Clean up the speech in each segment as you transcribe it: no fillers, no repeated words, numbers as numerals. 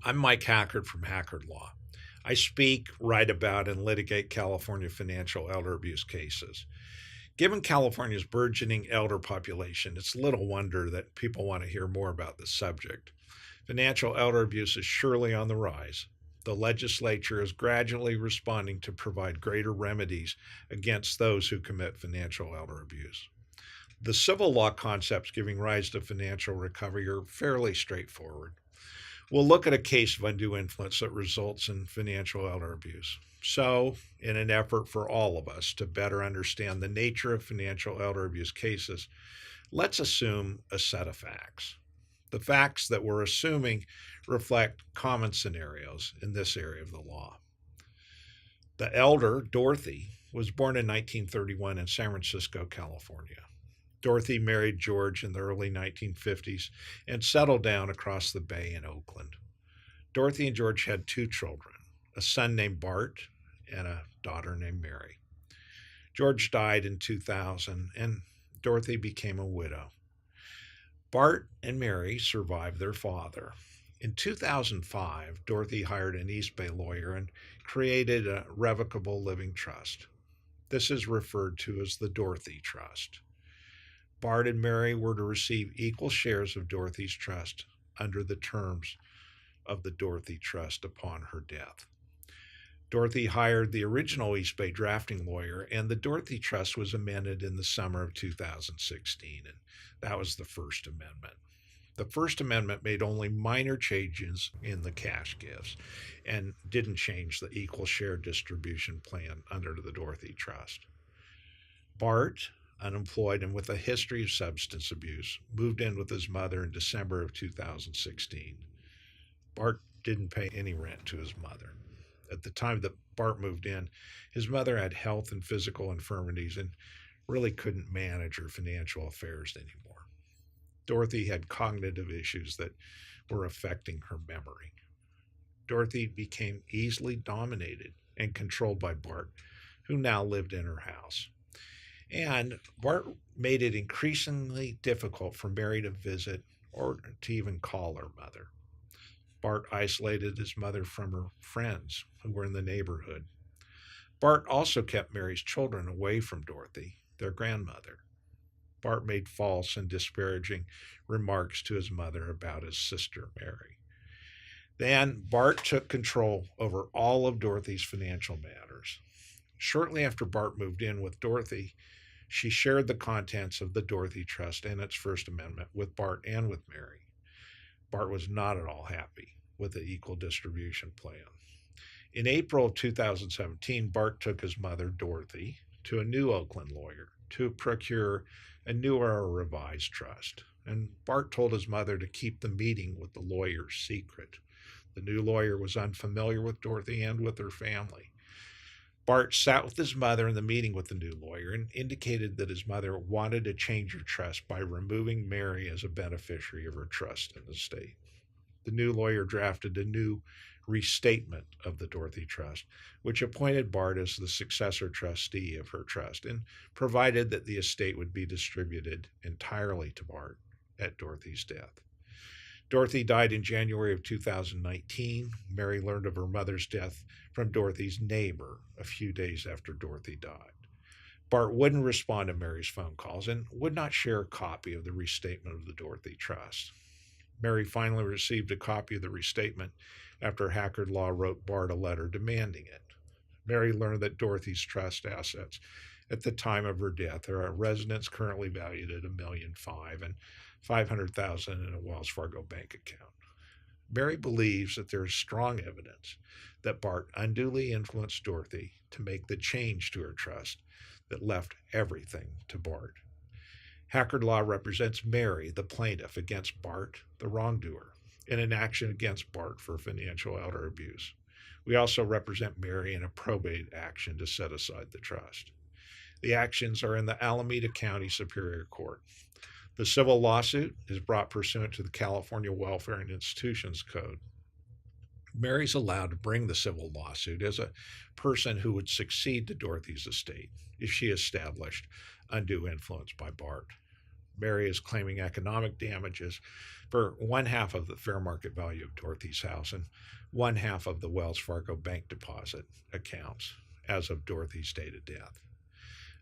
I'm Mike Hackard from Hackard Law. I speak, write about, and litigate California financial elder abuse cases. Given California's burgeoning elder population, it's little wonder that people want to hear more about this subject. Financial elder abuse is surely on the rise. The legislature is gradually responding to provide greater remedies against those who commit financial elder abuse. The civil law concepts giving rise to financial recovery are fairly straightforward. We'll look at a case of undue influence that results in financial elder abuse. So, in an effort for all of us to better understand the nature of financial elder abuse cases, let's assume a set of facts. The facts that we're assuming reflect common scenarios in this area of the law. The elder, Dorothy, was born in 1931 in San Francisco, California. Dorothy married George in the early 1950s and settled down across the bay in Oakland. Dorothy and George had two children, a son named Bart and a daughter named Mary. George died in 2000 and Dorothy became a widow. Bart and Mary survived their father. In 2005, Dorothy hired an East Bay lawyer and created a revocable living trust. This is referred to as the Dorothy Trust. Bart and Mary were to receive equal shares of Dorothy's trust under the terms of the Dorothy Trust upon her death. Dorothy hired the original East Bay drafting lawyer, and the Dorothy Trust was amended in the summer of 2016, and that was the First Amendment. The First Amendment made only minor changes in the cash gifts and didn't change the equal share distribution plan under the Dorothy Trust. Bart, unemployed and with a history of substance abuse, moved in with his mother in December of 2016. Bart didn't pay any rent to his mother. At the time that Bart moved in, his mother had health and physical infirmities and really couldn't manage her financial affairs anymore. Dorothy had cognitive issues that were affecting her memory. Dorothy became easily dominated and controlled by Bart, who now lived in her house. And Bart made it increasingly difficult for Mary to visit or to even call her mother. Bart isolated his mother from her friends who were in the neighborhood. Bart also kept Mary's children away from Dorothy, their grandmother. Bart made false and disparaging remarks to his mother about his sister, Mary. Then Bart took control over all of Dorothy's financial matters. Shortly after Bart moved in with Dorothy, she shared the contents of the Dorothy Trust and its First Amendment with Bart and with Mary. Bart was not at all happy with the equal distribution plan. In April of 2017, Bart took his mother, Dorothy, to a new Oakland lawyer to procure a newer revised trust. And Bart told his mother to keep the meeting with the lawyer secret. The new lawyer was unfamiliar with Dorothy and with her family. Bart sat with his mother in the meeting with the new lawyer and indicated that his mother wanted to change her trust by removing Mary as a beneficiary of her trust in the estate. The new lawyer drafted a new restatement of the Dorothy Trust, which appointed Bart as the successor trustee of her trust and provided that the estate would be distributed entirely to Bart at Dorothy's death. Dorothy died in January of 2019. Mary learned of her mother's death from Dorothy's neighbor a few days after Dorothy died. Bart wouldn't respond to Mary's phone calls and would not share a copy of the restatement of the Dorothy Trust. Mary finally received a copy of the restatement after Hackard Law wrote Bart a letter demanding it. Mary learned that Dorothy's trust assets at the time of her death are a residence currently valued at $1.5 million and $500,000 in a Wells Fargo bank account. Mary believes that there is strong evidence that Bart unduly influenced Dorothy to make the change to her trust that left everything to Bart. Hackard Law represents Mary, the plaintiff, against Bart, the wrongdoer, in an action against Bart for financial elder abuse. We also represent Mary in a probate action to set aside the trust. The actions are in the Alameda County Superior Court. The civil lawsuit is brought pursuant to the California Welfare and Institutions Code. Mary's allowed to bring the civil lawsuit as a person who would succeed to Dorothy's estate if she established undue influence by Bart. Mary is claiming economic damages for one half of the fair market value of Dorothy's house and one half of the Wells Fargo bank deposit accounts as of Dorothy's date of death.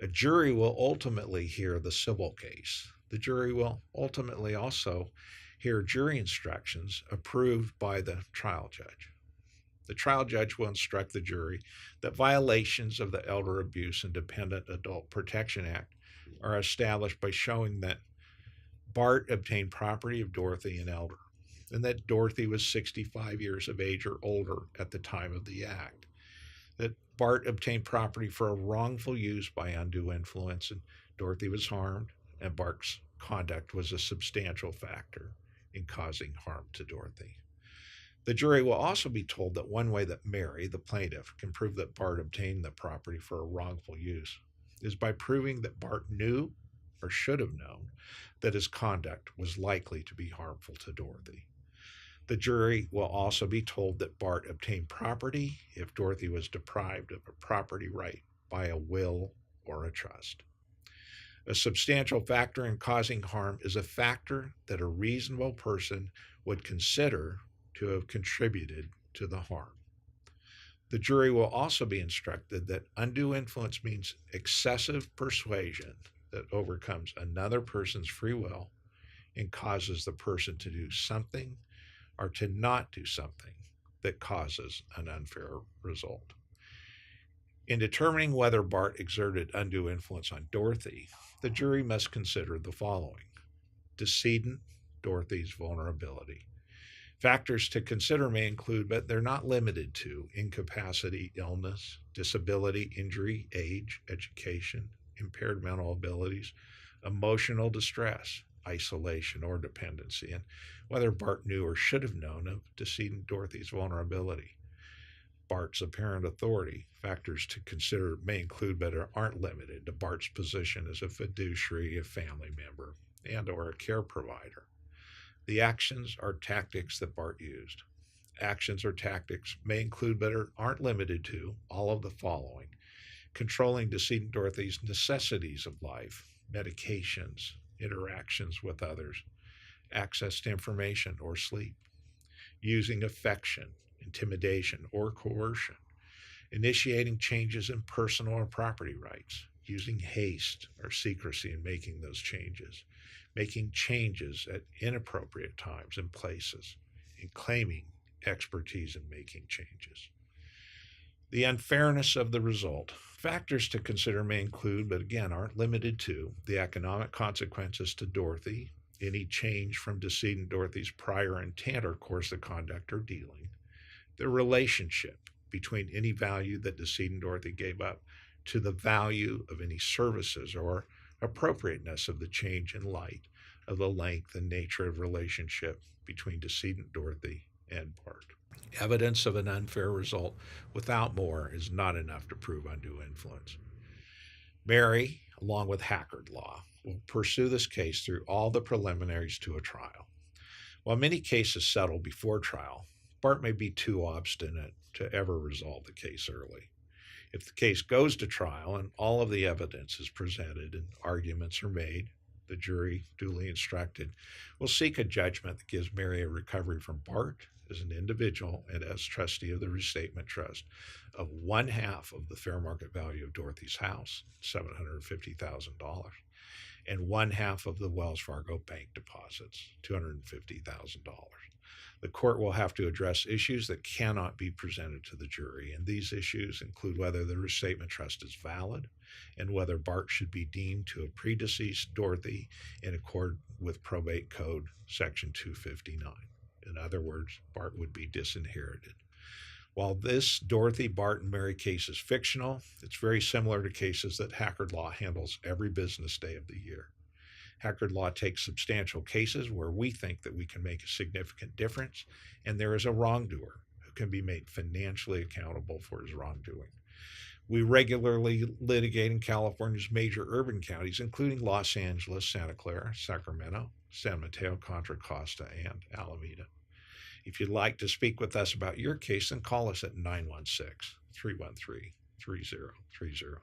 A jury will ultimately hear the civil case. The jury will ultimately also hear jury instructions approved by the trial judge. The trial judge will instruct the jury that violations of the Elder Abuse and Dependent Adult Protection Act are established by showing that Bart obtained property of Dorothy and Elder, and that Dorothy was 65 years of age or older at the time of the act, that Bart obtained property for a wrongful use by undue influence, and Dorothy was harmed, and Bart's conduct was a substantial factor in causing harm to Dorothy. The jury will also be told that one way that Mary, the plaintiff, can prove that Bart obtained the property for a wrongful use is by proving that Bart knew or should have known that his conduct was likely to be harmful to Dorothy. The jury will also be told that Bart obtained property if Dorothy was deprived of a property right by a will or a trust. A substantial factor in causing harm is a factor that a reasonable person would consider to have contributed to the harm. The jury will also be instructed that undue influence means excessive persuasion that overcomes another person's free will and causes the person to do something or to not do something that causes an unfair result. In determining whether Bart exerted undue influence on Dorothy, the jury must consider the following: decedent Dorothy's vulnerability. Factors to consider may include, but they're not limited to, incapacity, illness, disability, injury, age, education, impaired mental abilities, emotional distress, isolation, or dependency, and whether Bart knew or should have known of decedent Dorothy's vulnerability. Bart's apparent authority. Factors to consider may include, but aren't limited to, Bart's position as a fiduciary, a family member, and or a care provider. The actions or tactics that Bart used. Actions or tactics may include, but aren't limited to, all of the following: controlling decedent Dorothy's necessities of life, medications, interactions with others, access to information or sleep, using affection, intimidation, or coercion, initiating changes in personal or property rights, using haste or secrecy in making those changes, making changes at inappropriate times and places, and claiming expertise in making changes. The unfairness of the result. Factors to consider may include, but again aren't limited to, the economic consequences to Dorothy, any change from decedent Dorothy's prior intent or course of conduct or dealing, the relationship between any value that decedent Dorothy gave up to the value of any services or appropriateness of the change in light of the length and nature of relationship between decedent Dorothy and Bart. Evidence of an unfair result without more is not enough to prove undue influence. Mary, along with Hackard Law, will pursue this case through all the preliminaries to a trial. While many cases settle before trial, Bart may be too obstinate to ever resolve the case early. If the case goes to trial and all of the evidence is presented and arguments are made, the jury, duly instructed, will seek a judgment that gives Mary a recovery from Bart as an individual and as trustee of the restatement trust of one half of the fair market value of Dorothy's house, $750,000, and one half of the Wells Fargo bank deposits, $250,000. The court will have to address issues that cannot be presented to the jury, and these issues include whether the restatement trust is valid and whether Bart should be deemed to have predeceased Dorothy in accord with Probate Code Section 259. In other words, Bart would be disinherited. While this Dorothy, Bart, and Mary case is fictional, it's very similar to cases that Hackard Law handles every business day of the year. Hackard Law takes substantial cases where we think that we can make a significant difference, and there is a wrongdoer who can be made financially accountable for his wrongdoing. We regularly litigate in California's major urban counties, including Los Angeles, Santa Clara, Sacramento, San Mateo, Contra Costa, and Alameda. If you'd like to speak with us about your case, then call us at 916-313-3030.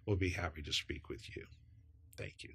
We'll be happy to speak with you. Thank you.